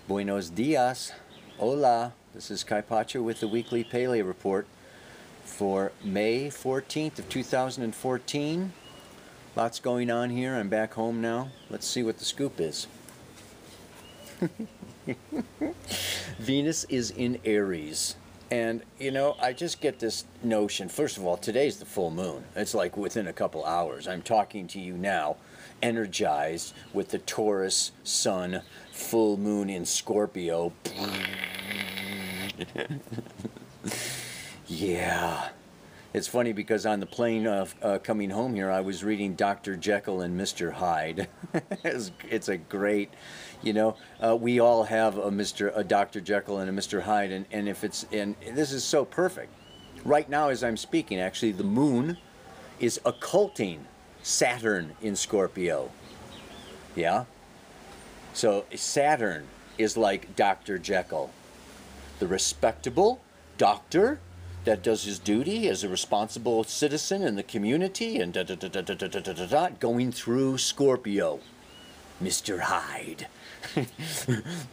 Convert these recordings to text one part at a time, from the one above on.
Buenos dias. Hola. This is Kai Pacha with the Weekly Paleo Report for May 14th of 2014. Lots going on here. I'm back home now. Let's see what the scoop is. Venus is in Aries. And, you know, I just get this notion. First of all, today's the full moon. It's like within a couple hours. I'm talking to you now, energized with the Taurus sun, full moon in Scorpio. Yeah. It's funny because on the plane coming home here, I was reading Dr. Jekyll and Mr. Hyde. It's a great, you know, we all have a Dr. Jekyll and a Mr. Hyde, and this is so perfect. Right now, as I'm speaking, actually, the moon is occulting Saturn in Scorpio. Yeah? So Saturn is like Dr. Jekyll, the respectable doctor that does his duty as a responsible citizen in the community, and going through Scorpio. Mr. Hyde,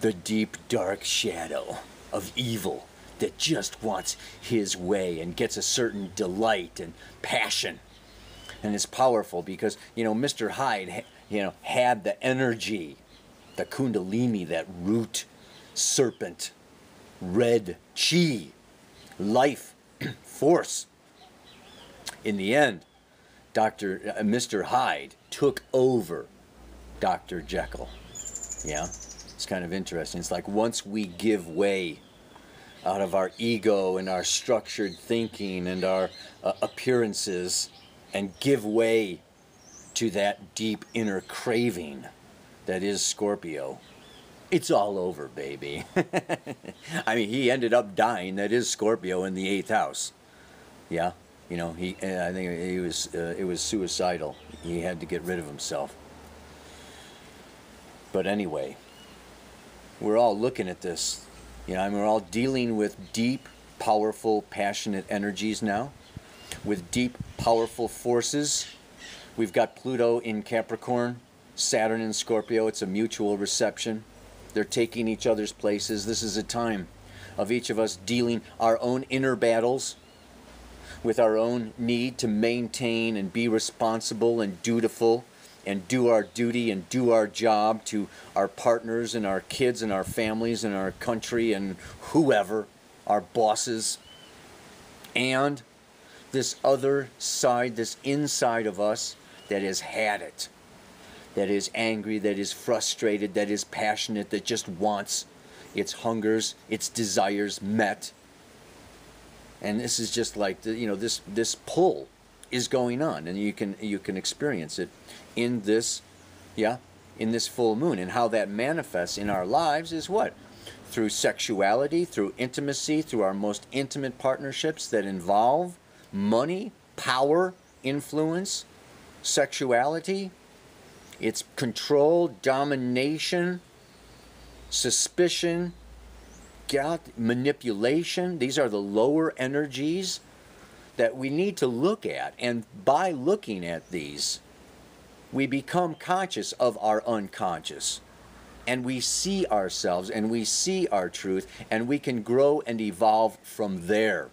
the deep dark shadow of evil that just wants his way and gets a certain delight and passion. And it's powerful because, you know, Mr. Hyde, you know, had the energy, the kundalini, that root serpent, red chi, life force. In the end, Mr. Hyde took over Dr. Jekyll. Yeah, it's kind of interesting. It's like once we give way out of our ego and our structured thinking and our appearances and give way to that deep inner craving that is Scorpio, it's all over, baby. I mean, he ended up dying. That is Scorpio in the 8th house. Yeah, you know, I think it was suicidal. He had to get rid of himself. But anyway, we're all looking at this. You know, I mean, we're all dealing with deep, powerful, passionate energies now, with deep, powerful forces. We've got Pluto in Capricorn, Saturn in Scorpio. It's a mutual reception. They're taking each other's places. This is a time of each of us dealing our own inner battles with our own need to maintain and be responsible and dutiful and do our duty and do our job to our partners and our kids and our families and our country and whoever, our bosses. And this other side, this inside of us that has had it, that is angry, that is frustrated, that is passionate, that just wants its hungers, its desires met. And this is just like, you know, this pull is going on, and you can experience it in this, in this full moon. And how that manifests in our lives is what? Through sexuality, through intimacy, through our most intimate partnerships that involve money, power, influence, sexuality. It's control, domination, suspicion, manipulation. These are the lower energies that we need to look at. And by looking at these, we become conscious of our unconscious. And we see ourselves and we see our truth, and we can grow and evolve from there.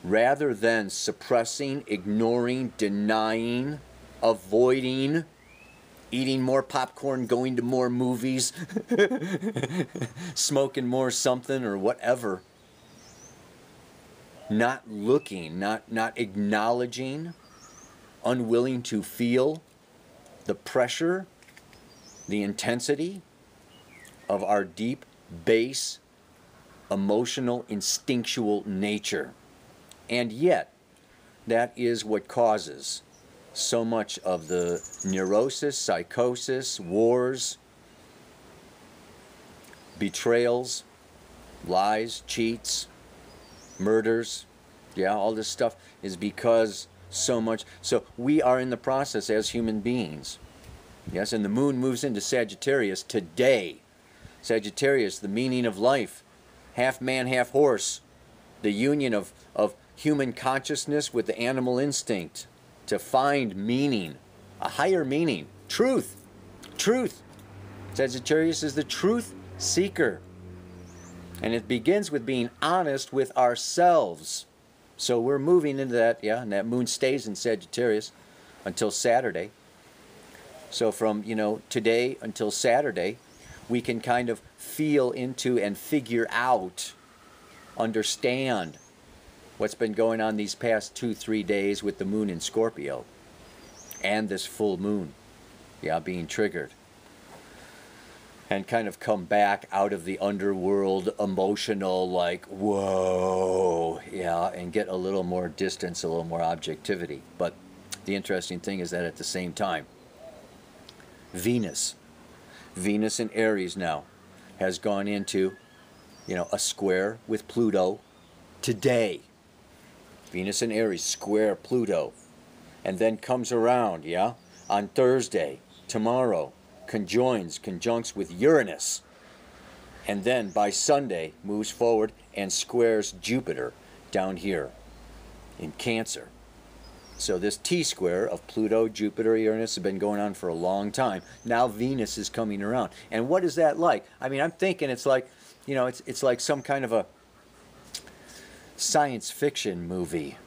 Rather than suppressing, ignoring, denying, avoiding, eating more popcorn, going to more movies, smoking more something or whatever. Not looking, not acknowledging, unwilling to feel the pressure, the intensity of our deep, base, emotional, instinctual nature. And yet, that is what causes so much of the neurosis, psychosis, wars, betrayals, lies, cheats, murders. Yeah, all this stuff is because so much. So we are in the process as human beings. Yes, and the moon moves into Sagittarius today. Sagittarius, the meaning of life. Half man, half horse. The union of human consciousness with the animal instinct to find meaning, a higher meaning, truth. Sagittarius is the truth seeker. And it begins with being honest with ourselves. So we're moving into that, yeah, and that moon stays in Sagittarius until Saturday. So from, today until Saturday, we can kind of feel into and figure out, understand what's been going on these past 2-3 days with the moon in Scorpio and this full moon, yeah, being triggered. And kind of come back out of the underworld emotional, like, whoa, yeah, and get a little more distance, a little more objectivity. But the interesting thing is that at the same time, Venus in Aries now has gone into, a square with Pluto today. Venus in Aries, square Pluto. And then comes around, yeah, on Thursday, tomorrow, conjuncts with Uranus, and then by Sunday moves forward and squares Jupiter down here in Cancer. So this T-square of Pluto, Jupiter, Uranus has been going on for a long time. Now Venus is coming around. And what is that like? I mean, I'm thinking it's like, it's like some kind of a science fiction movie.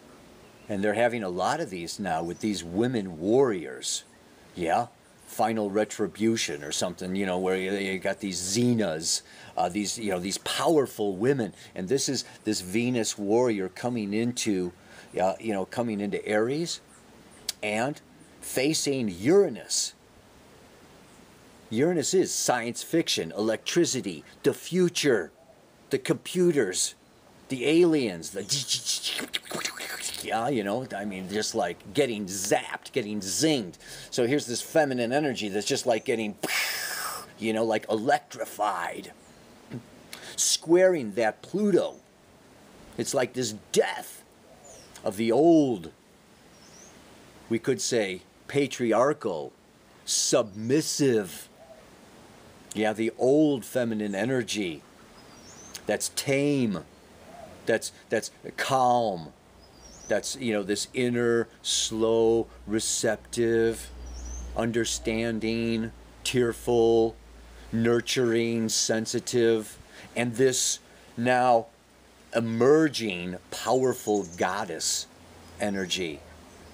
And they're having a lot of these now with these women warriors. Yeah? Final retribution or something, where you got these Xenas, these powerful women, and this is this Venus warrior coming into, coming into Aries, and facing Uranus. Uranus is science fiction, electricity, the future, the computers, the aliens, yeah, I mean, just like getting zapped, getting zinged. So here's this feminine energy that's just like getting, like electrified. Squaring that Pluto. It's like this death of the old, we could say, patriarchal, submissive, yeah, the old feminine energy that's tame, that's calm, that's, this inner, slow, receptive, understanding, tearful, nurturing, sensitive, and this now emerging, powerful goddess energy.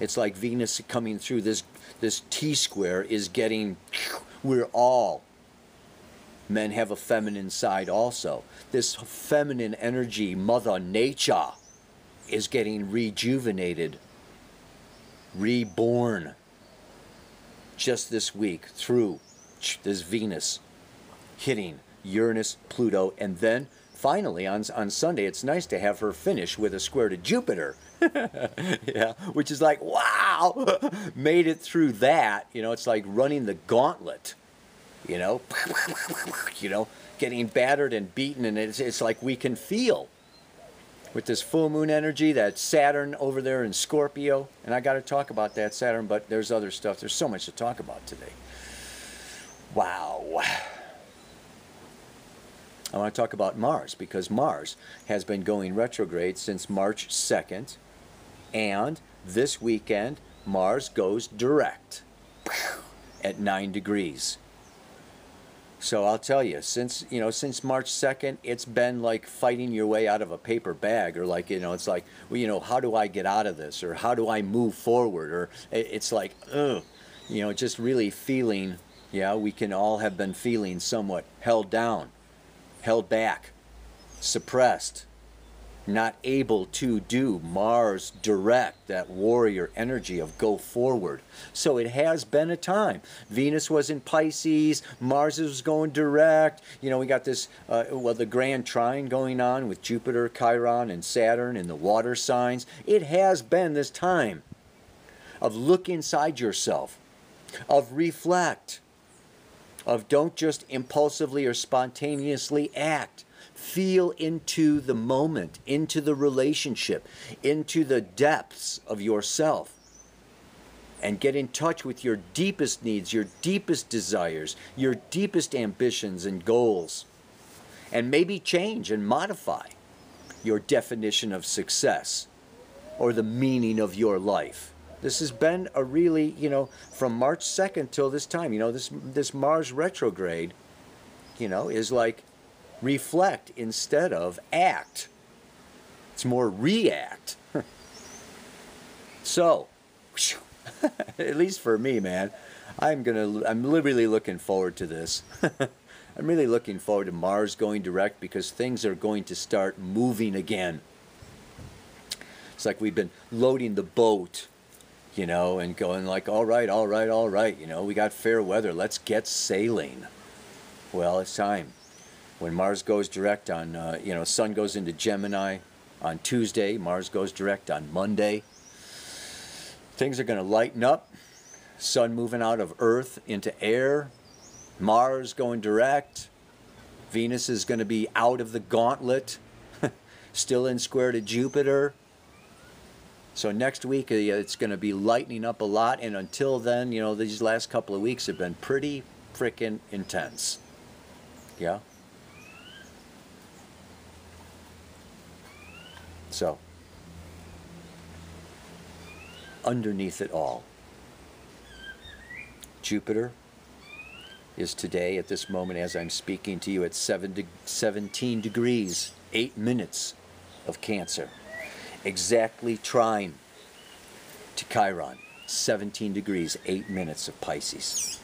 It's like Venus coming through this T-square is getting, we're all, men have a feminine side also. This feminine energy, Mother Nature, is getting rejuvenated, reborn just this week through this Venus hitting Uranus, Pluto, and then finally on Sunday it's nice to have her finish with a square to Jupiter. Yeah, which is like, wow, made it through that. It's like running the gauntlet, getting battered and beaten, and it's like we can feel with this full moon energy, that Saturn over there in Scorpio. And I got to talk about that Saturn, but there's other stuff. There's so much to talk about today. Wow. I want to talk about Mars, because Mars has been going retrograde since March 2nd. And this weekend, Mars goes direct at 9 degrees. So I'll tell you, since March 2nd, it's been like fighting your way out of a paper bag, or like, it's like, well, how do I get out of this, or how do I move forward, or it's like, just really feeling, yeah, we can all have been feeling somewhat held down, held back, suppressed, not able to do Mars direct, that warrior energy of go forward. So it has been a time. Venus was in Pisces, Mars was going direct. We got this, the grand trine going on with Jupiter, Chiron, and Saturn in the water signs. It has been this time of look inside yourself, of reflect, of don't just impulsively or spontaneously act. Feel into the moment, into the relationship, into the depths of yourself, and get in touch with your deepest needs, your deepest desires, your deepest ambitions and goals, and maybe change and modify your definition of success or the meaning of your life. This has been a really, you know, from March 2nd till this time, you know, this Mars retrograde, you know, is like reflect instead of act. It's more react. So, at least for me, man, I'm really looking forward to this. I'm really looking forward to Mars going direct because things are going to start moving again. It's like we've been loading the boat, you know, and going like, all right, all right, all right, you know, we got fair weather, let's get sailing. Well, it's time. When Mars goes direct on, you know, Sun goes into Gemini on Tuesday, Mars goes direct on Monday. Things are going to lighten up. Sun moving out of Earth into air. Mars going direct. Venus is going to be out of the gauntlet. Still in square to Jupiter. So next week it's going to be lightening up a lot. And until then, you know, these last couple of weeks have been pretty freaking intense. Yeah? So, underneath it all, Jupiter is today, at this moment as I'm speaking to you, at 17 degrees, 8 minutes of Cancer. Exactly trine to Chiron, 17 degrees, 8 minutes of Pisces.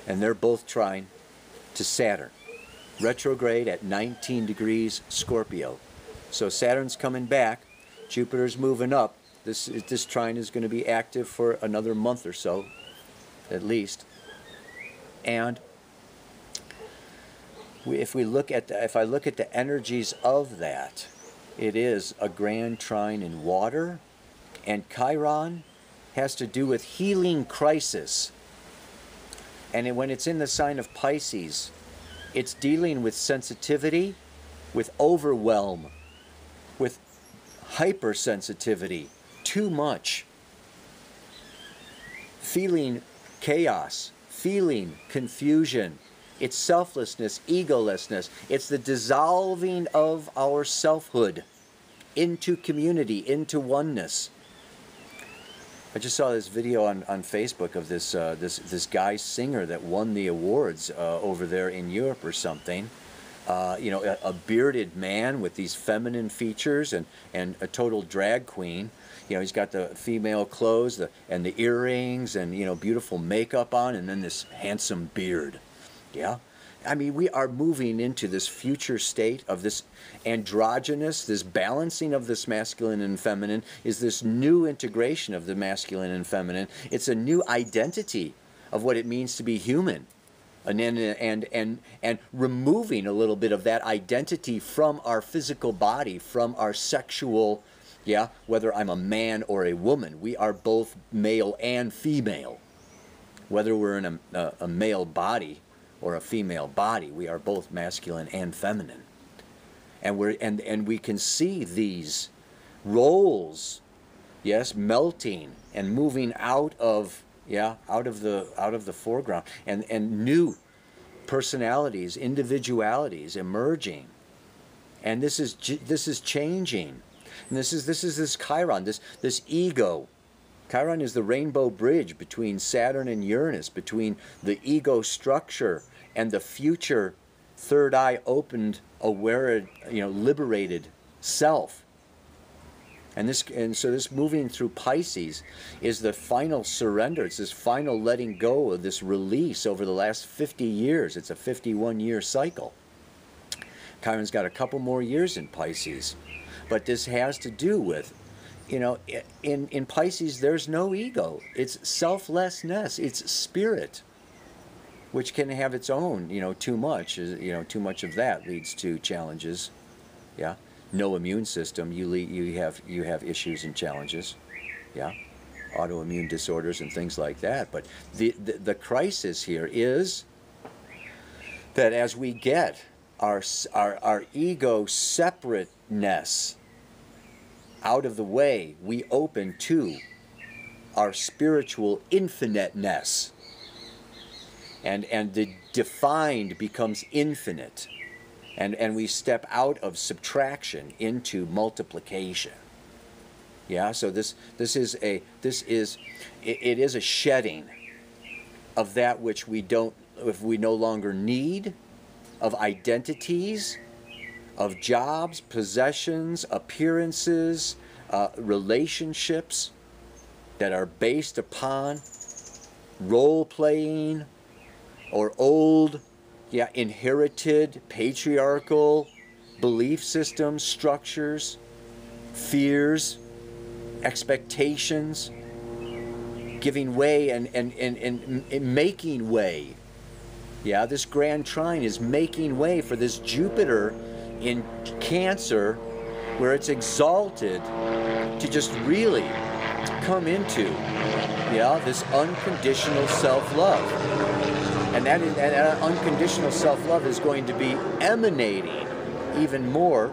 And they're both trine to Saturn, retrograde at 19 degrees Scorpio. So Saturn's coming back, Jupiter's moving up. This trine is going to be active for another month or so, at least. And if I look at the energies of that, it is a grand trine in water, and Chiron has to do with healing crisis. And when it's in the sign of Pisces, it's dealing with sensitivity, with overwhelm, with hypersensitivity, too much, feeling chaos, feeling confusion. It's selflessness, egolessness. It's the dissolving of our selfhood into community, into oneness. I just saw this video on Facebook of this guy singer that won the awards over there in Europe or something. You know, a bearded man with these feminine features and a total drag queen. You know, he's got the female clothes and the earrings and, you know, beautiful makeup on, and then this handsome beard. Yeah? I mean, we are moving into this future state of this androgynous, this balancing of this masculine and feminine, is this new integration of the masculine and feminine. It's a new identity of what it means to be human. And removing a little bit of that identity from our physical body, from our sexual, yeah, whether I'm a man or a woman. We are both male and female. Whether we're in a male body or a female body, we are both masculine and feminine. And we can see these roles, yes, melting and moving out of, yeah, out of the foreground, and new personalities, individualities emerging, and this is changing, and this is this Chiron, this ego. Chiron is the rainbow bridge between Saturn and Uranus, between the ego structure and the future third eye opened, aware, you know, liberated self. And so this moving through Pisces is the final surrender. It's this final letting go of this release over the last 50 years. It's a 51-year cycle. Chiron's got a couple more years in Pisces. But this has to do with, you know, in Pisces there's no ego. It's selflessness. It's spirit, which can have its own, you know, too much. You know, too much of that leads to challenges. Yeah. No immune system, you have issues and challenges, yeah, autoimmune disorders and things like that. But the crisis here is that as we get our ego separateness out of the way, we open to our spiritual infiniteness, and the defined becomes infinite. And we step out of subtraction into multiplication. Yeah, so this is a it is a shedding of that which we don't, if we no longer need, of identities, of jobs, possessions, appearances, relationships that are based upon role playing or old, yeah, inherited patriarchal belief systems, structures, fears, expectations, giving way and making way. Yeah, this grand trine is making way for this Jupiter in Cancer, where it's exalted to just really come into, yeah, this unconditional self-love. And that unconditional self-love is going to be emanating even more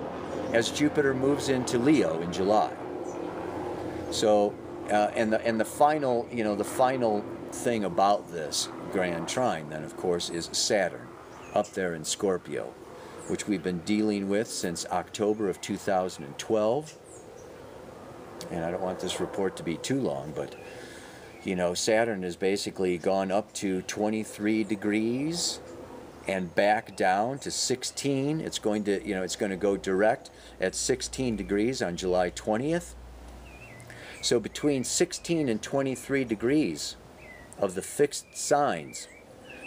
as Jupiter moves into Leo in July. So, and the final, you know, the final thing about this grand trine, then, of course, is Saturn up there in Scorpio, which we've been dealing with since October of 2012. And I don't want this report to be too long, but, you know, Saturn has basically gone up to 23 degrees and back down to 16. It's going to, you know, it's going to go direct at 16 degrees on July 20th. So between 16 and 23 degrees of the fixed signs,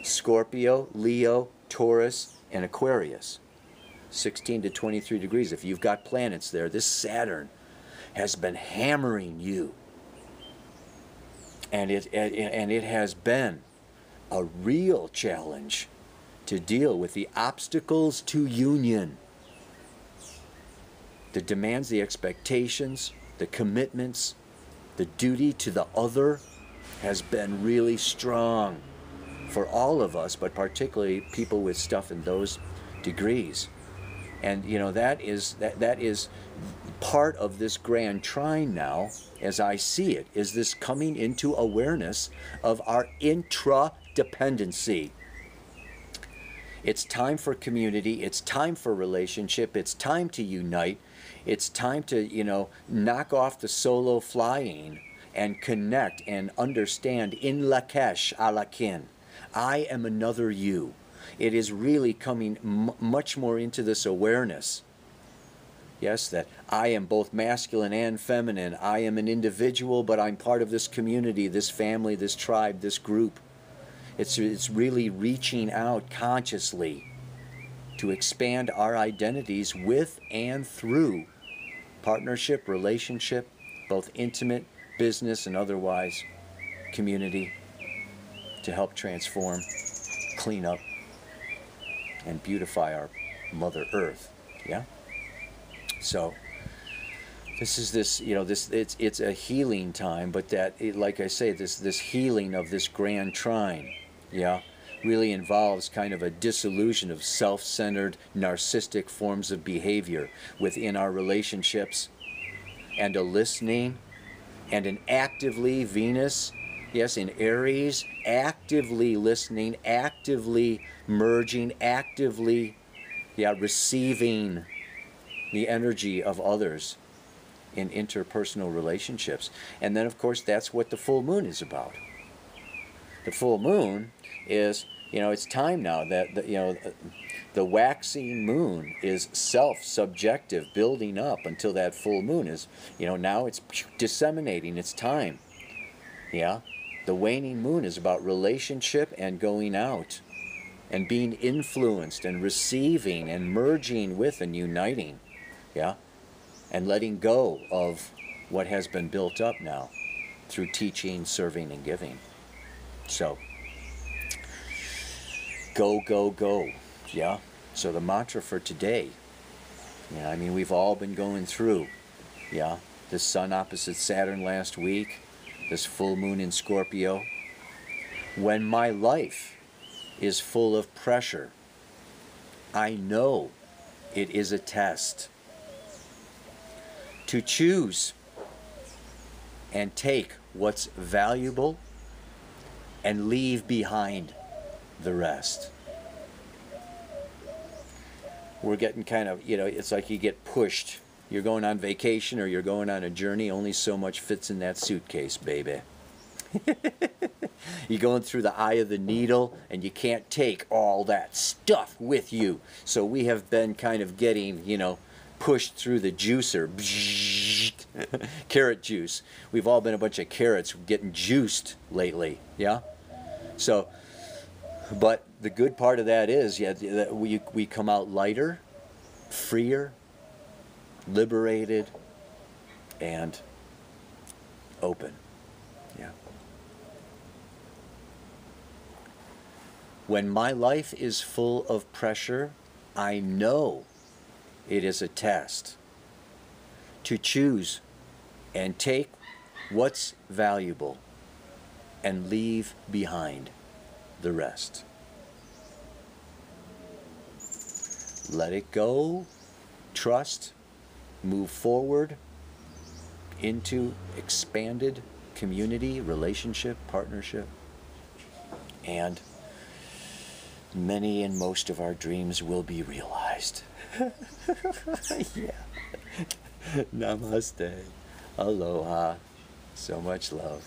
Scorpio, Leo, Taurus, and Aquarius, 16 to 23 degrees, if you've got planets there, this Saturn has been hammering you. And it has been a real challenge to deal with the obstacles to union, the demands, the expectations, the commitments, the duty to the other has been really strong for all of us, but particularly people with stuff in those degrees. And you know, that is part of this grand trine now, as I see it, is this coming into awareness of our intradependency. It's time for community, it's time for relationship, it's time to unite, it's time to, you know, knock off the solo flying and connect and understand in Lakesh alakin. I am another you. It is really coming much more into this awareness. Yes, that I am both masculine and feminine. I am an individual, but I'm part of this community, this family, this tribe, this group. It's really reaching out consciously to expand our identities with and through partnership, relationship, both intimate, business, and otherwise, community, to help transform, clean up, and beautify our Mother Earth. Yeah? So this you know, it's a healing time, but like I say, this healing of this grand trine, yeah, really involves kind of a dissolution of self-centered, narcissistic forms of behavior within our relationships, and a listening and an actively, Venus, yes, in Aries, actively listening, actively merging, actively, yeah, receiving the energy of others in interpersonal relationships. And then, of course, that's what the full moon is about. The full moon is, you know, it's time now that, you know, the waxing moon is self-subjective, building up until that full moon is, you know, now it's disseminating, it's time. Yeah? The waning moon is about relationship and going out and being influenced and receiving and merging with and uniting. Yeah? And letting go of what has been built up now through teaching, serving, and giving. So, go, go, go. Yeah? So the mantra for today, yeah, I mean, we've all been going through, yeah, the Sun opposite Saturn last week, this full moon in Scorpio. When my life is full of pressure, I know it is a test to choose and take what's valuable and leave behind the rest. We're getting kind of, you know, it's like you get pushed You're going on vacation or you're going on a journey, only so much fits in that suitcase, baby. You're going through the eye of the needle and you can't take all that stuff with you. So we have been kind of getting, you know, pushed through the juicer. Carrot juice. We've all been a bunch of carrots getting juiced lately, yeah? So, but the good part of that is, yeah, that we come out lighter, freer, liberated, and open, yeah. When my life is full of pressure, I know it is a test to choose and take what's valuable and leave behind the rest. Let it go, trust, move forward into expanded community, relationship, partnership, and many and most of our dreams will be realized. Yeah. Namaste. Aloha. So much love.